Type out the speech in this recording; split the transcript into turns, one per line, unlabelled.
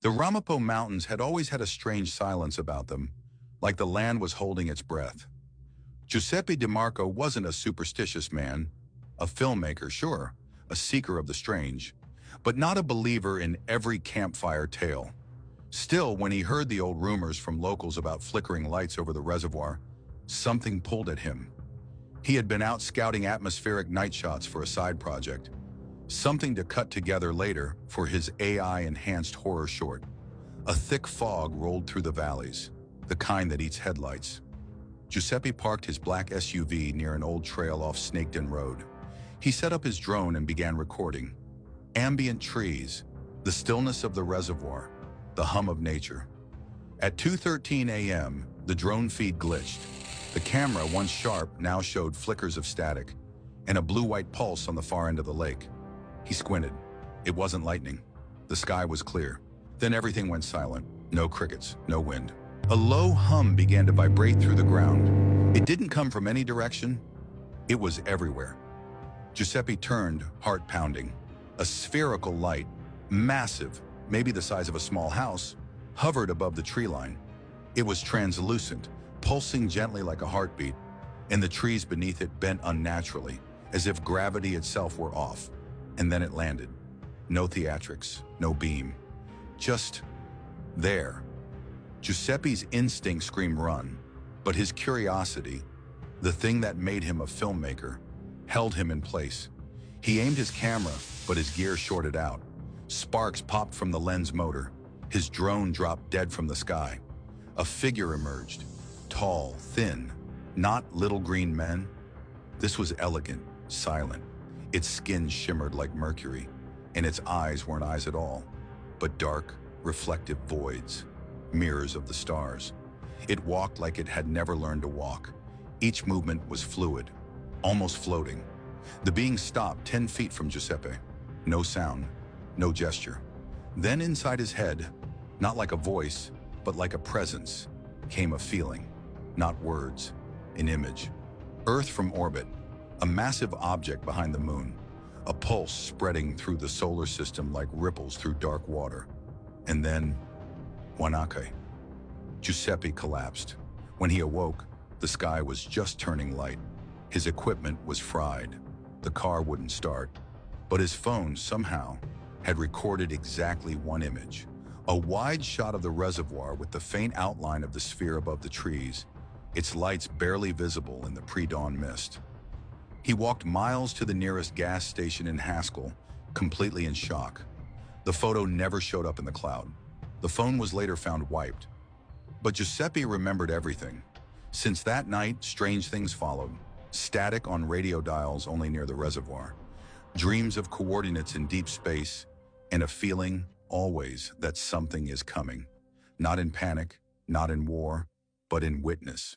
The Ramapo Mountains had always had a strange silence about them, like the land was holding its breath. Giuseppe DiMarco wasn't a superstitious man, a filmmaker, sure, a seeker of the strange, but not a believer in every campfire tale. Still, when he heard the old rumors from locals about flickering lights over the reservoir, something pulled at him. He had been out scouting atmospheric night shots for a side project, something to cut together later for his AI-enhanced horror short. A thick fog rolled through the valleys, the kind that eats headlights. Giuseppe parked his black SUV near an old trail off Snaketon Road. He set up his drone and began recording. Ambient trees, the stillness of the reservoir, the hum of nature. At 2:13 a.m., the drone feed glitched. The camera, once sharp, now showed flickers of static and a blue-white pulse on the far end of the lake. He squinted. It wasn't lightning. The sky was clear. Then everything went silent. No crickets, no wind. A low hum began to vibrate through the ground. It didn't come from any direction. It was everywhere. Giuseppe turned, heart pounding. A spherical light, massive, maybe the size of a small house, hovered above the tree line. It was translucent, pulsing gently like a heartbeat, and the trees beneath it bent unnaturally, as if gravity itself were off. And then it landed. No theatrics, no beam. Just there. Giuseppe's instinct screamed run, but his curiosity, the thing that made him a filmmaker, held him in place. He aimed his camera, but his gear shorted out. Sparks popped from the lens motor. His drone dropped dead from the sky. A figure emerged, tall, thin, not little green men. This was elegant, silent. Its skin shimmered like mercury, and its eyes weren't eyes at all, but dark, reflective voids, mirrors of the stars. It walked like it had never learned to walk. Each movement was fluid, almost floating. The being stopped 10 feet from Giuseppe. No sound, no gesture. Then inside his head, not like a voice, but like a presence, came a feeling, not words, an image. Earth from orbit, a massive object behind the moon, a pulse spreading through the solar system like ripples through dark water. And then, Wanake. Giuseppe collapsed. When he awoke, the sky was just turning light. His equipment was fried. The car wouldn't start. But his phone, somehow, had recorded exactly one image. A wide shot of the reservoir with the faint outline of the sphere above the trees, its lights barely visible in the pre-dawn mist. He walked miles to the nearest gas station in Haskell, completely in shock. The photo never showed up in the cloud. The phone was later found wiped. But Giuseppe remembered everything. Since that night, strange things followed. Static on radio dials only near the reservoir. Dreams of coordinates in deep space, and a feeling, always, that something is coming. Not in panic, not in war, but in witness.